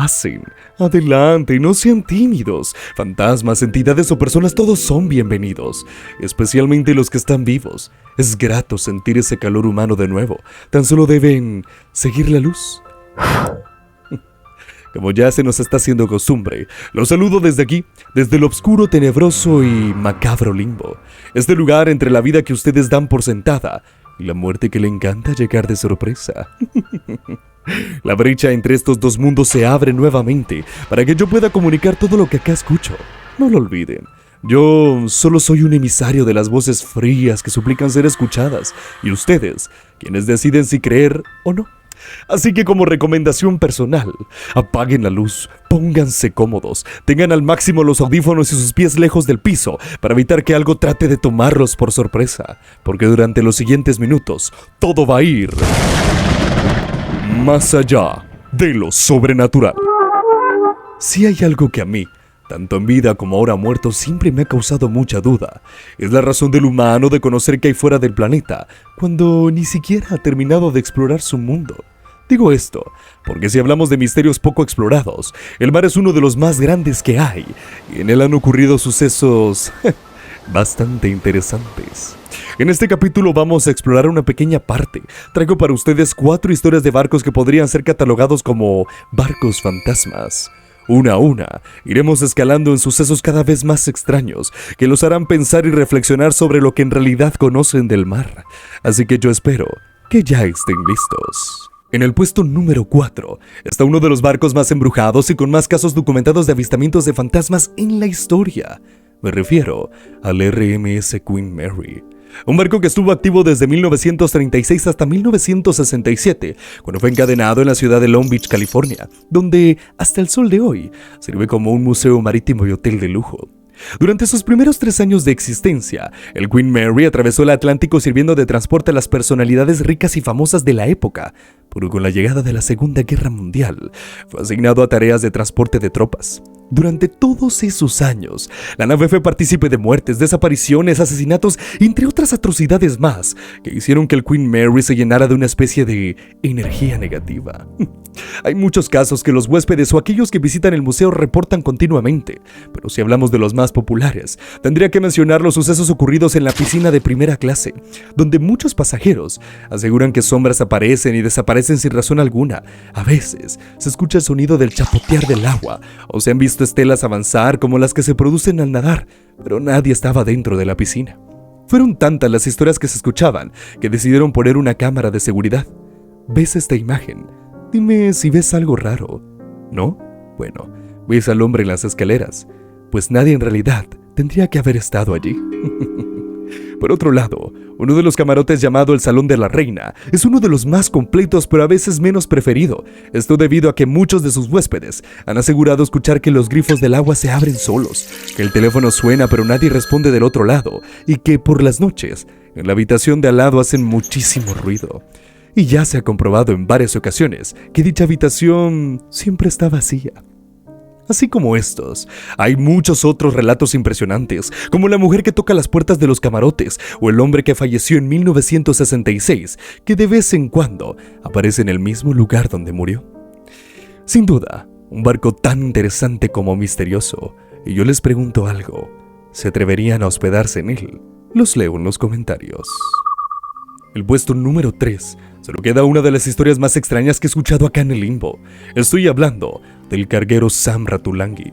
Pasen, adelante, no sean tímidos. Fantasmas, entidades o personas, todos son bienvenidos, especialmente los que están vivos. Es grato sentir ese calor humano de nuevo. Tan solo deben seguir la luz. Como ya se nos está haciendo costumbre, los saludo desde aquí, desde el oscuro, tenebroso y macabro limbo. Este lugar entre la vida que ustedes dan por sentada y la muerte que le encanta llegar de sorpresa. La brecha entre estos dos mundos se abre nuevamente para que yo pueda comunicar todo lo que acá escucho. No lo olviden. Yo solo soy un emisario de las voces frías que suplican ser escuchadas, y ustedes, quienes deciden si creer o no. Así que como recomendación personal, apaguen la luz, pónganse cómodos, tengan al máximo los audífonos y sus pies lejos del piso para evitar que algo trate de tomarlos por sorpresa, porque durante los siguientes minutos todo va a ir más allá de lo sobrenatural. Si hay algo que a mí, tanto en vida como ahora muerto, siempre me ha causado mucha duda, es la razón del humano de conocer qué hay fuera del planeta, cuando ni siquiera ha terminado de explorar su mundo. Digo esto, porque si hablamos de misterios poco explorados, el mar es uno de los más grandes que hay, y en él han ocurrido sucesos bastante interesantes. En este capítulo vamos a explorar una pequeña parte. Traigo para ustedes 4 historias de barcos que podrían ser catalogados como barcos fantasmas. Una a una, iremos escalando en sucesos cada vez más extraños, que los harán pensar y reflexionar sobre lo que en realidad conocen del mar. Así que yo espero que ya estén listos. En el puesto número 4 está uno de los barcos más embrujados y con más casos documentados de avistamientos de fantasmas en la historia. Me refiero al RMS Queen Mary. Un barco que estuvo activo desde 1936 hasta 1967, cuando fue encadenado en la ciudad de Long Beach, California, donde hasta el sol de hoy sirve como un museo marítimo y hotel de lujo. Durante sus primeros 3 años de existencia, el Queen Mary atravesó el Atlántico sirviendo de transporte a las personalidades ricas y famosas de la época, pero con la llegada de la Segunda Guerra Mundial, fue asignado a tareas de transporte de tropas. Durante todos esos años, la nave fue partícipe de muertes, desapariciones, asesinatos, entre otras atrocidades más, que hicieron que el Queen Mary se llenara de una especie de energía negativa. Hay muchos casos que los huéspedes o aquellos que visitan el museo reportan continuamente, pero si hablamos de los más populares, tendría que mencionar los sucesos ocurridos en la piscina de primera clase, donde muchos pasajeros aseguran que sombras aparecen y desaparecen sin razón alguna. A veces se escucha el sonido del chapotear del agua, o se han visto estelas avanzar como las que se producen al nadar, pero nadie estaba dentro de la piscina. Fueron tantas las historias que se escuchaban que decidieron poner una cámara de seguridad. ¿Ves esta imagen? Dime si ves algo raro. ¿No? Bueno, ves al hombre en las escaleras. Pues nadie en realidad tendría que haber estado allí. Por otro lado, uno de los camarotes llamado el Salón de la Reina es uno de los más completos pero a veces menos preferido. Esto debido a que muchos de sus huéspedes han asegurado escuchar que los grifos del agua se abren solos, que el teléfono suena pero nadie responde del otro lado y que por las noches en la habitación de al lado hacen muchísimo ruido. Y ya se ha comprobado en varias ocasiones que dicha habitación siempre está vacía. Así como estos, hay muchos otros relatos impresionantes, como la mujer que toca las puertas de los camarotes o el hombre que falleció en 1966, que de vez en cuando aparece en el mismo lugar donde murió. Sin duda, un barco tan interesante como misterioso, y yo les pregunto algo, ¿se atreverían a hospedarse en él? Los leo en los comentarios. El puesto número 3 solo queda una de las historias más extrañas que he escuchado acá en el limbo. Estoy hablando del carguero Sam Ratulangi.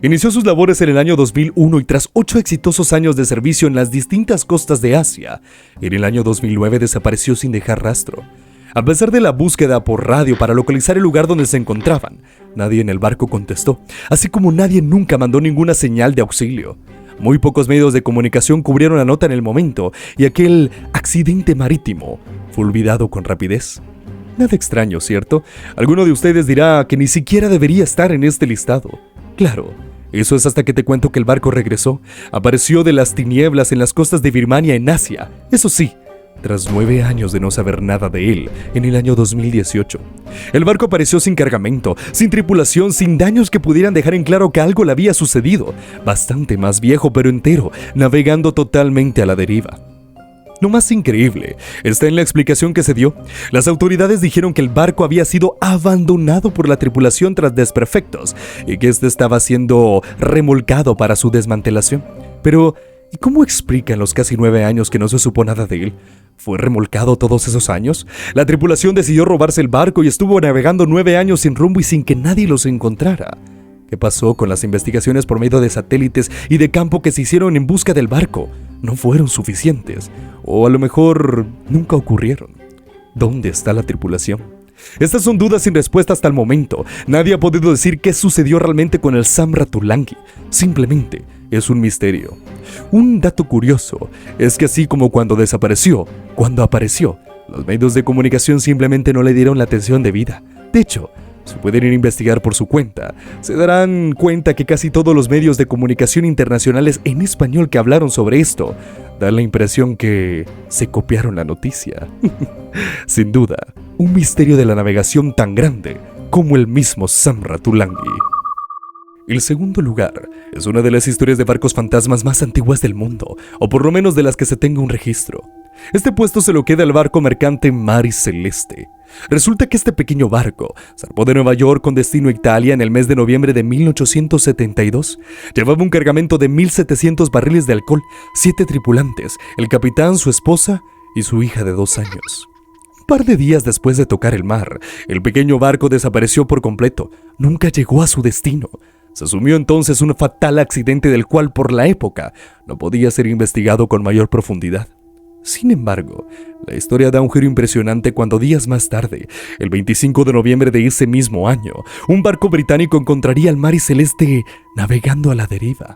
Inició sus labores en el año 2001 y tras 8 exitosos años de servicio en las distintas costas de Asia, en el año 2009 desapareció sin dejar rastro. A pesar de la búsqueda por radio para localizar el lugar donde se encontraban, nadie en el barco contestó, así como nadie nunca mandó ninguna señal de auxilio. Muy pocos medios de comunicación cubrieron la nota en el momento y aquel accidente marítimo fue olvidado con rapidez. Nada extraño, ¿cierto? Alguno de ustedes dirá que ni siquiera debería estar en este listado. Claro, eso es hasta que te cuento que el barco regresó. Apareció de las tinieblas en las costas de Birmania en Asia. Eso sí, tras 9 años de no saber nada de él, en el año 2018. El barco apareció sin cargamento, sin tripulación, sin daños que pudieran dejar en claro que algo le había sucedido. Bastante más viejo pero entero, navegando totalmente a la deriva. Lo más increíble está en la explicación que se dio. Las autoridades dijeron que el barco había sido abandonado por la tripulación tras desperfectos y que este estaba siendo remolcado para su desmantelación. Pero, ¿y cómo explican los casi 9 años que no se supo nada de él? ¿Fue remolcado todos esos años? La tripulación decidió robarse el barco y estuvo navegando 9 años sin rumbo y sin que nadie los encontrara. ¿Qué pasó con las investigaciones por medio de satélites y de campo que se hicieron en busca del barco? No fueron suficientes, o a lo mejor nunca ocurrieron. ¿Dónde está la tripulación? Estas son dudas sin respuesta hasta el momento. Nadie ha podido decir qué sucedió realmente con el Samratulangi. Simplemente es un misterio. Un dato curioso es que así como cuando desapareció, cuando apareció, los medios de comunicación simplemente no le dieron la atención debida. De hecho, si pueden ir a investigar por su cuenta, se darán cuenta que casi todos los medios de comunicación internacionales en español que hablaron sobre esto dan la impresión que se copiaron la noticia. Sin duda, un misterio de la navegación tan grande como el mismo Samratulangi. El segundo lugar es una de las historias de barcos fantasmas más antiguas del mundo, o por lo menos de las que se tenga un registro. Este puesto se lo queda al barco mercante Mari Celeste. Resulta que este pequeño barco zarpó de Nueva York con destino a Italia en el mes de noviembre de 1872. Llevaba un cargamento de 1,700 barriles de alcohol, 7 tripulantes, el capitán, su esposa y su hija de 2 años. Un par de días después de tocar el mar, el pequeño barco desapareció por completo. Nunca llegó a su destino. Se asumió entonces un fatal accidente del cual por la época no podía ser investigado con mayor profundidad. Sin embargo, la historia da un giro impresionante cuando días más tarde, el 25 de noviembre de ese mismo año, un barco británico encontraría al Mari Celeste navegando a la deriva.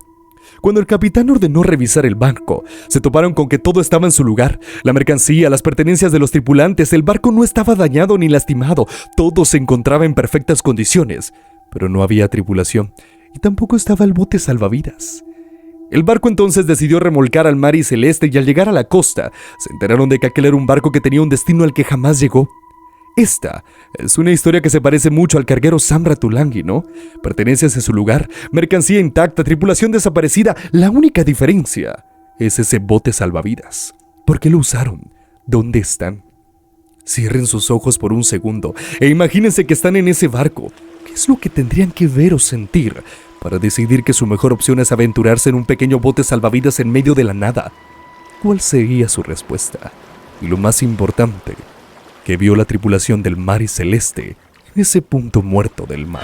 Cuando el capitán ordenó revisar el barco, se toparon con que todo estaba en su lugar. La mercancía, las pertenencias de los tripulantes, el barco no estaba dañado ni lastimado, todo se encontraba en perfectas condiciones, pero no había tripulación y tampoco estaba el bote salvavidas. El barco entonces decidió remolcar al Mari Celeste y al llegar a la costa, se enteraron de que aquel era un barco que tenía un destino al que jamás llegó. Esta es una historia que se parece mucho al carguero Samratulangi, ¿no? Pertenencias en su lugar, mercancía intacta, tripulación desaparecida. La única diferencia es ese bote salvavidas. ¿Por qué lo usaron? ¿Dónde están? Cierren sus ojos por un segundo e imagínense que están en ese barco. ¿Qué es lo que tendrían que ver o sentir para decidir que su mejor opción es aventurarse en un pequeño bote salvavidas en medio de la nada? ¿Cuál sería su respuesta? Y lo más importante, ¿qué vio la tripulación del Mari Celeste en ese punto muerto del mar?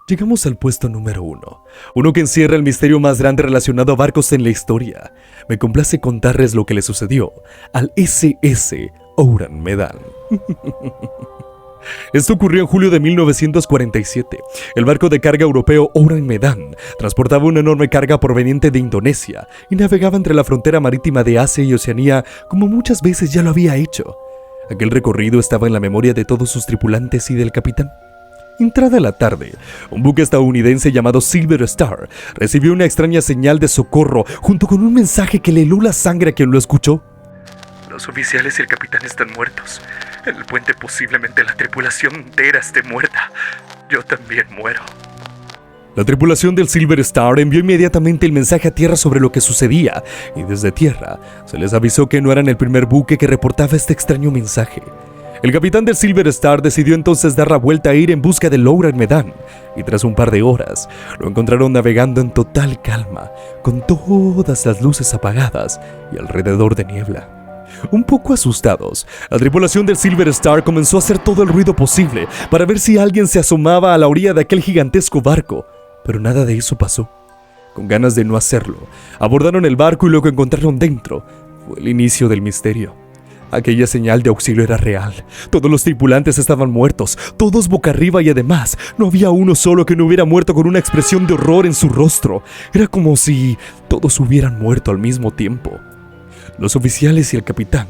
Llegamos al puesto número 1, uno que encierra el misterio más grande relacionado a barcos en la historia. Me complace contarles lo que le sucedió al SS Ouran Medan. Esto ocurrió en julio de 1947. El barco de carga europeo Ouran Medan transportaba una enorme carga proveniente de Indonesia y navegaba entre la frontera marítima de Asia y Oceanía como muchas veces ya lo había hecho. Aquel recorrido estaba en la memoria de todos sus tripulantes y del capitán. Entrada la tarde, un buque estadounidense llamado Silver Star recibió una extraña señal de socorro junto con un mensaje que le heló la sangre a quien lo escuchó. Los oficiales y el capitán están muertos. En el puente posiblemente la tripulación entera esté muerta. Yo también muero. La tripulación del Silver Star envió inmediatamente el mensaje a tierra sobre lo que sucedía, y desde tierra se les avisó que no eran el primer buque que reportaba este extraño mensaje. El capitán del Silver Star decidió entonces dar la vuelta e ir en busca del Ouran Medan, y tras un par de horas lo encontraron navegando en total calma, con todas las luces apagadas y alrededor de niebla. Un poco asustados, la tripulación del Silver Star comenzó a hacer todo el ruido posible para ver si alguien se asomaba a la orilla de aquel gigantesco barco, pero nada de eso pasó. Con ganas de no hacerlo, abordaron el barco y lo que encontraron dentro fue el inicio del misterio. Aquella señal de auxilio era real. Todos los tripulantes estaban muertos, todos boca arriba y además no había uno solo que no hubiera muerto con una expresión de horror en su rostro. Era como si todos hubieran muerto al mismo tiempo. Los oficiales y el capitán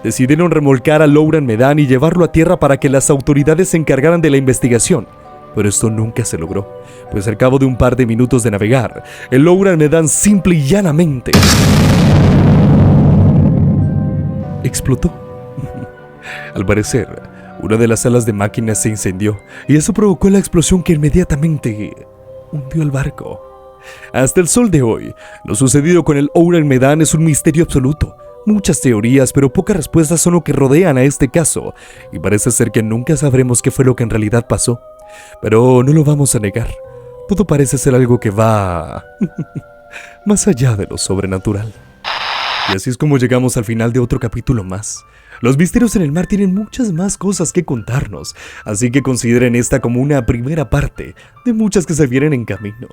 decidieron remolcar al Ouran Medan y llevarlo a tierra para que las autoridades se encargaran de la investigación. Pero esto nunca se logró, pues al cabo de un par de minutos de navegar, el Ouran Medan simple y llanamente explotó. Al parecer, una de las salas de máquinas se incendió y eso provocó la explosión que inmediatamente hundió el barco. Hasta el sol de hoy, lo sucedido con el Oura El Medan es un misterio absoluto. Muchas teorías, pero pocas respuestas son lo que rodean a este caso, y parece ser que nunca sabremos qué fue lo que en realidad pasó. Pero no lo vamos a negar. Todo parece ser algo que va más allá de lo sobrenatural. Y así es como llegamos al final de otro capítulo más. Los misterios en el mar tienen muchas más cosas que contarnos, así que consideren esta como una primera parte de muchas que se vienen en camino.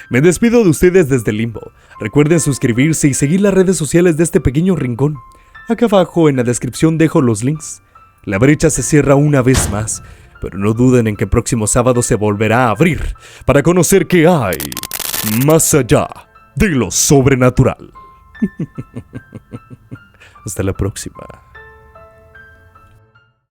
Me despido de ustedes desde el limbo. Recuerden suscribirse y seguir las redes sociales de este pequeño rincón. Acá abajo en la descripción dejo los links. La brecha se cierra una vez más, pero no duden en que el próximo sábado se volverá a abrir para conocer qué hay más allá de lo sobrenatural. Hasta la próxima.